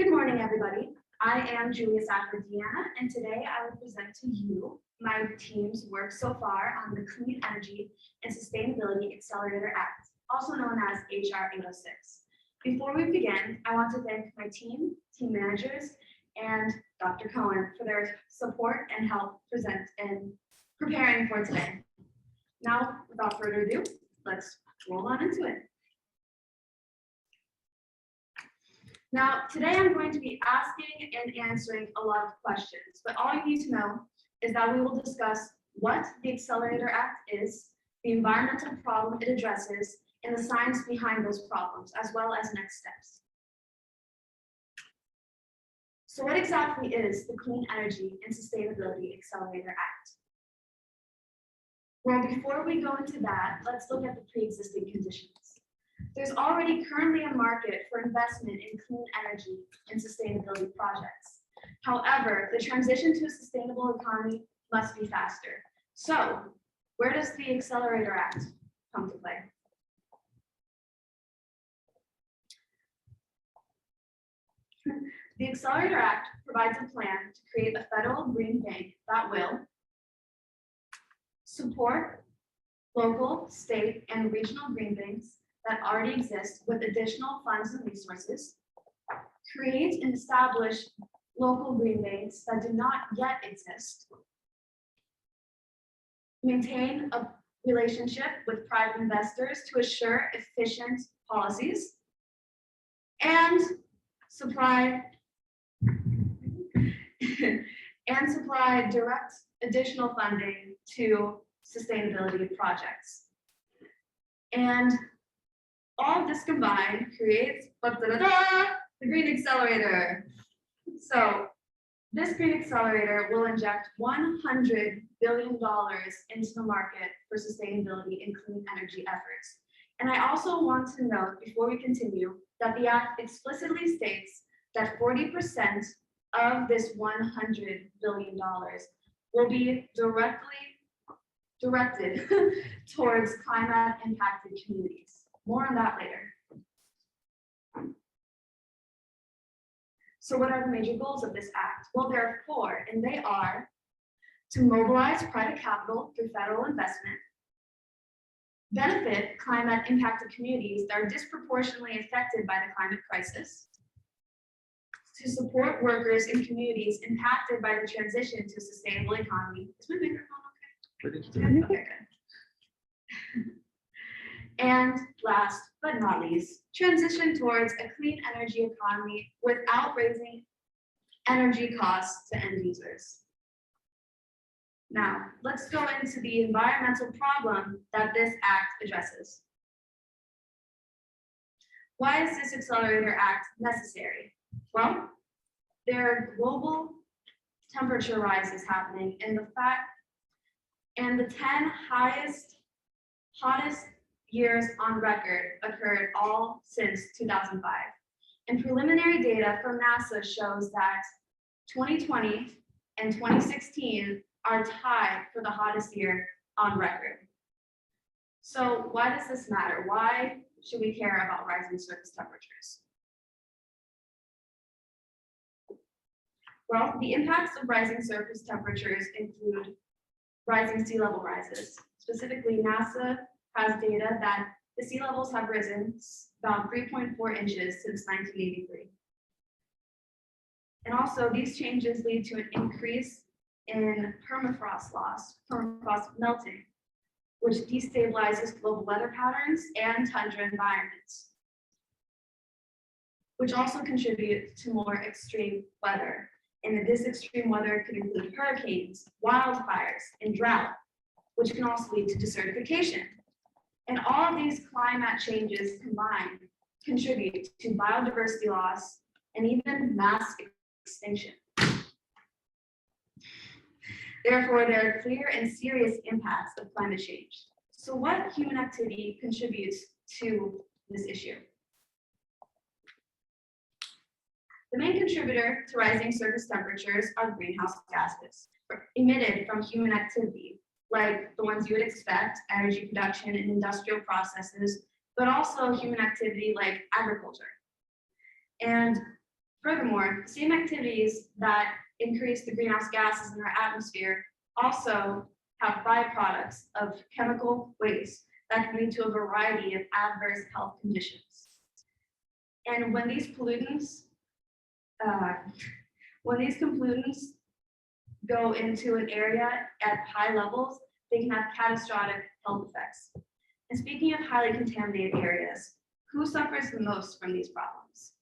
Good morning, everybody. I am Julia Saffer, and today I will present to you my team's work so far on the Clean Energy and Sustainability Accelerator Act, also known as HR 806. Before we begin, I want to thank my team managers, and Dr. Cohen for their support and help present and preparing for today. Now, without further ado, let's roll on into it. Now, today I'm going to be asking and answering a lot of questions, but all you need to know is that we will discuss what the Accelerator Act is, the environmental problem it addresses, and the science behind those problems, as well as next steps. So what exactly is the Clean Energy and Sustainability Accelerator Act? Well, before we go into that, let's look at the pre-existing conditions. There's already currently a market for investment in clean energy and sustainability projects. However, the transition to a sustainable economy must be faster. So, where does the Accelerator Act come to play? The Accelerator Act provides a plan to create a federal green bank that will support local, state, and regional green banks that already exist with additional funds and resources, create and establish local green banks that do not yet exist, maintain a relationship with private investors to assure efficient policies, and supply direct additional funding to sustainability projects. And all of this combined creates the Green Accelerator. So this Green Accelerator will inject $100 billion into the market for sustainability and clean energy efforts. And I also want to note before we continue that the Act explicitly states that 40% of this $100 billion will be directed towards climate impacted communities. More on that later. So what are the major goals of this act? Well, there are four, and they are to mobilize private capital through federal investment, benefit climate impacted communities that are disproportionately affected by the climate crisis, to support workers in communities impacted by the transition to a sustainable economy. Is my microphone okay? Okay, good. And last but not least, transition towards a clean energy economy without raising energy costs to end users. Now, let's go into the environmental problem that this act addresses. Why is this Accelerator Act necessary? Well, there are global temperature rises happening, and the 10 hottest years on record occurred all since 2005. And preliminary data from NASA shows that 2020 and 2016 are tied for the hottest year on record. So why does this matter? Why should we care about rising surface temperatures? Well, the impacts of rising surface temperatures include rising sea level rises. Specifically, NASA has data that the sea levels have risen about 3.4 inches since 1983. And also, these changes lead to an increase in permafrost loss, permafrost melting, which destabilizes global weather patterns and tundra environments, which also contribute to more extreme weather. And this extreme weather could include hurricanes, wildfires, and drought, which can also lead to desertification. And all of these climate changes combined contribute to biodiversity loss and even mass extinction. Therefore, there are clear and serious impacts of climate change. So what human activity contributes to this issue? The main contributor to rising surface temperatures are greenhouse gases emitted from human activity, like the ones you would expect, energy production and industrial processes, but also human activity like agriculture. And Furthermore, the same activities that increase the greenhouse gases in our atmosphere also have byproducts of chemical waste that can lead to a variety of adverse health conditions. And when these pollutants go into an area at high levels, they can have catastrophic health effects. And speaking of highly contaminated areas, who suffers the most from these problems?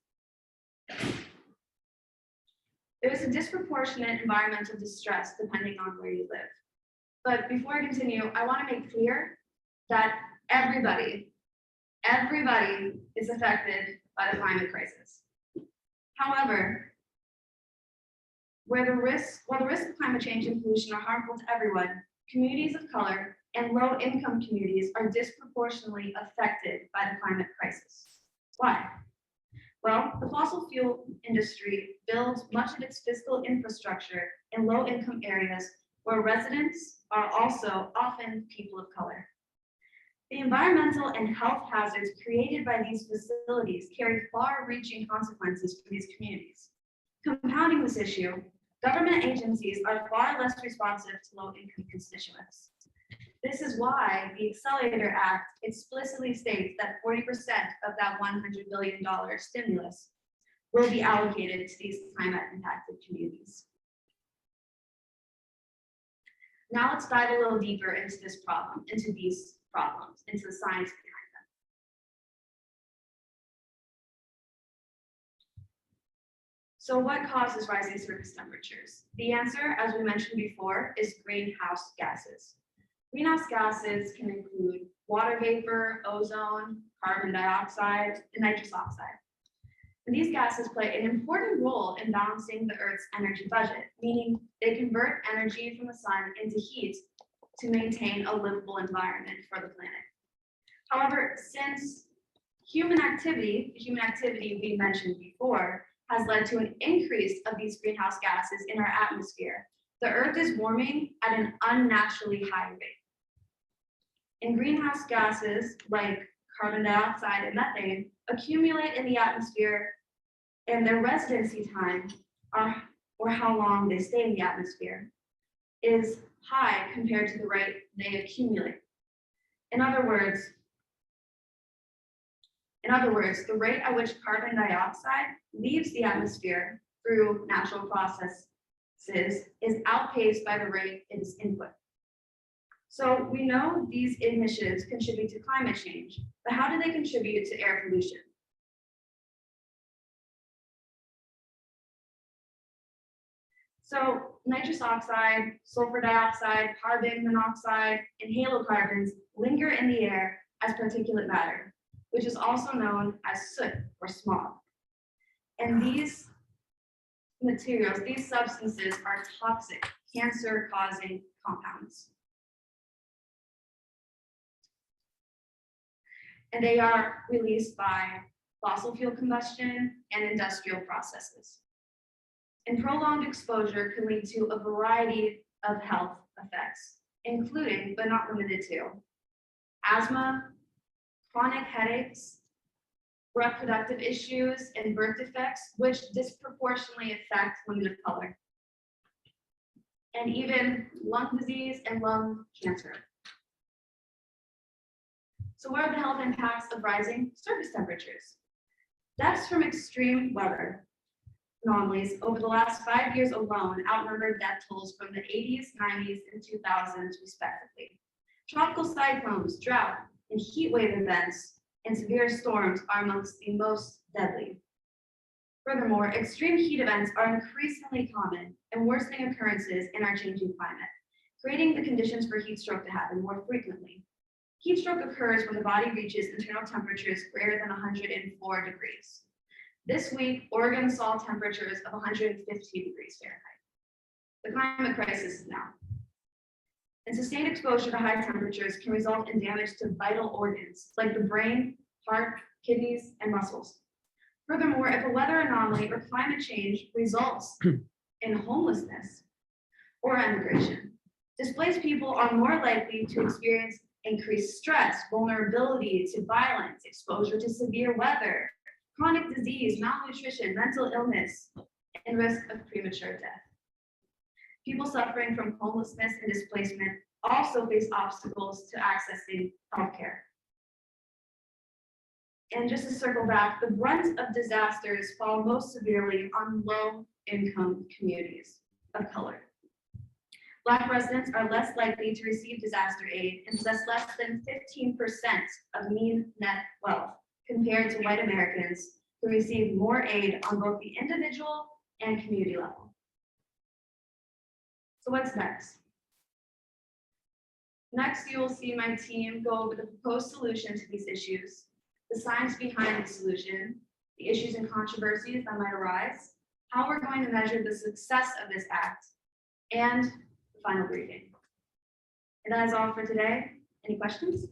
There is a disproportionate environmental distress depending on where you live. But before I continue, I want to make clear that everybody is affected by the climate crisis. However, while the risks of climate change and pollution are harmful to everyone, communities of color and low-income communities are disproportionately affected by the climate crisis. Why? Well, the fossil fuel industry builds much of its physical infrastructure in low-income areas where residents are also often people of color. The environmental and health hazards created by these facilities carry far-reaching consequences for these communities. Compounding this issue, government agencies are far less responsive to low-income constituents. This is why the Accelerator Act explicitly states that 40% of that $100 billion stimulus will be allocated to these climate-impacted communities. Now let's dive a little deeper into this problem, into these problems, into the science behind them. So what causes rising surface temperatures? The answer, as we mentioned before, is greenhouse gases. Greenhouse gases can include water vapor, ozone, carbon dioxide, and nitrous oxide. And these gases play an important role in balancing the Earth's energy budget, meaning they convert energy from the sun into heat to maintain a livable environment for the planet. However, since human activity we mentioned before, has led to an increase of these greenhouse gases in our atmosphere, the Earth is warming at an unnaturally high rate. And greenhouse gases like carbon dioxide and methane accumulate in the atmosphere, and their residency time, or how long they stay in the atmosphere, is high compared to the rate they accumulate. In other words, the rate at which carbon dioxide leaves the atmosphere through natural processes is outpaced by the rate it is input. So we know these emissions contribute to climate change, but how do they contribute to air pollution? So nitrous oxide, sulfur dioxide, carbon monoxide, and halocarbons linger in the air as particulate matter, which is also known as soot or smog. And these materials, these substances are toxic, cancer-causing compounds. And they are released by fossil fuel combustion and industrial processes. And prolonged exposure can lead to a variety of health effects, including, but not limited to, asthma, chronic headaches, reproductive issues, and birth defects, which disproportionately affect women of color, and even lung disease and lung cancer. So what are the health impacts of rising surface temperatures? Deaths from extreme weather anomalies over the last 5 years alone outnumbered death totals from the 80s, 90s, and 2000s, respectively. Tropical cyclones, drought, and heat wave events and severe storms are amongst the most deadly. Furthermore, extreme heat events are increasingly common and worsening occurrences in our changing climate, creating the conditions for heat stroke to happen more frequently. Heat stroke occurs when the body reaches internal temperatures greater than 104 degrees. This week, Oregon saw temperatures of 115 degrees Fahrenheit. The climate crisis is now. And sustained exposure to high temperatures can result in damage to vital organs like the brain, heart, kidneys, and muscles. Furthermore, if a weather anomaly or climate change results in homelessness or emigration, displaced people are more likely to experience increased stress, vulnerability to violence, exposure to severe weather, chronic disease, malnutrition, mental illness, and risk of premature death. People suffering from homelessness and displacement also face obstacles to accessing healthcare. And just to circle back, the brunt of disasters fall most severely on low-income communities of color. Black residents are less likely to receive disaster aid and possess less than 15% of mean net wealth compared to white Americans who receive more aid on both the individual and community level. So what's next? Next, you will see my team go over the proposed solution to these issues, the science behind the solution, the issues and controversies that might arise, how we're going to measure the success of this act, and the final briefing. And that is all for today. Any questions?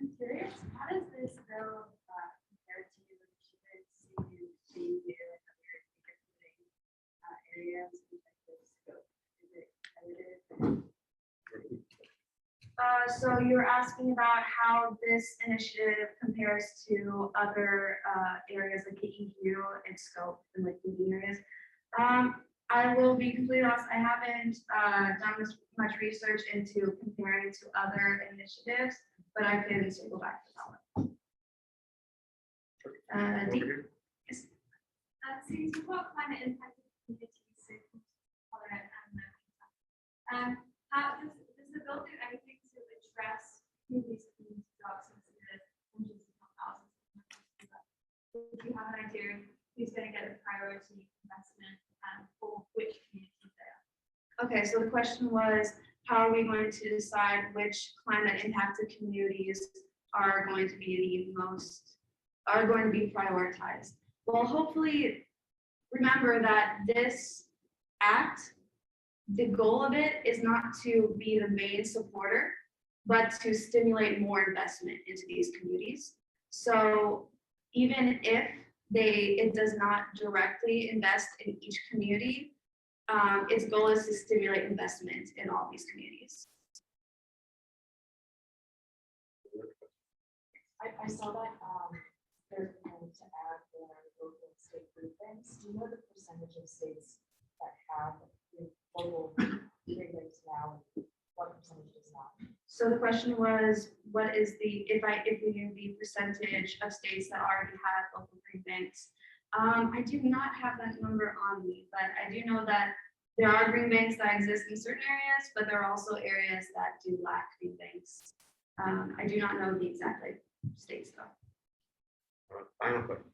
I'm curious, how does this bill compare to the initiatives you do in other areas in terms of scope? Is it competitive? So you're asking about how this initiative compares to other areas like the EU and scope and like leading areas. I will be completely honest, I haven't done much research into comparing to other initiatives, but I can circle back to that one. Dee? Yes. So you talk about climate impact communities, how does the bill do anything to address communities jobs sensitive hundreds of thousands of people? Do you have an idea of who's going to get a priority investment for which communities they are? Okay, so the question was, how are we going to decide which climate impacted communities are going to be prioritized? Well, hopefully, remember that this act, the goal of it is not to be the main supporter, but to stimulate more investment into these communities. So even if it does not directly invest in each community, its goal is to stimulate investment in all these communities. I saw that there's plans to add more local state briefings. Do you know the percentage of states that have local briefings now, and what percentage does not? So the question was, what is if we knew the percentage of states that already have local green banks? I do not have that number on me, but I do know that there are green banks that exist in certain areas, but there are also areas that do lack green banks. I do not know the exact states though. Final question.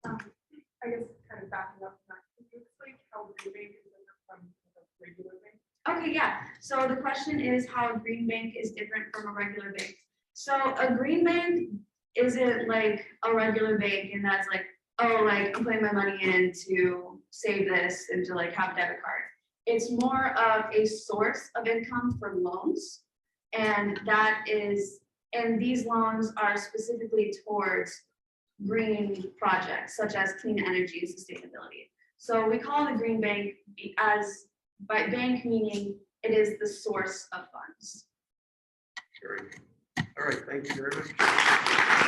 I guess kind of backing up, can you explain how green bank is different from a regular bank? Okay, yeah. So the question is how a green bank is different from a regular bank. So a green bank isn't like a regular bank, and that's like, oh, like I'm putting my money in to save this and to like have a debit card. It's more of a source of income for loans, and these loans are specifically towards green projects such as clean energy and sustainability. So we call it a green bank by bank meaning it is the source of funds. All right, thank you very much.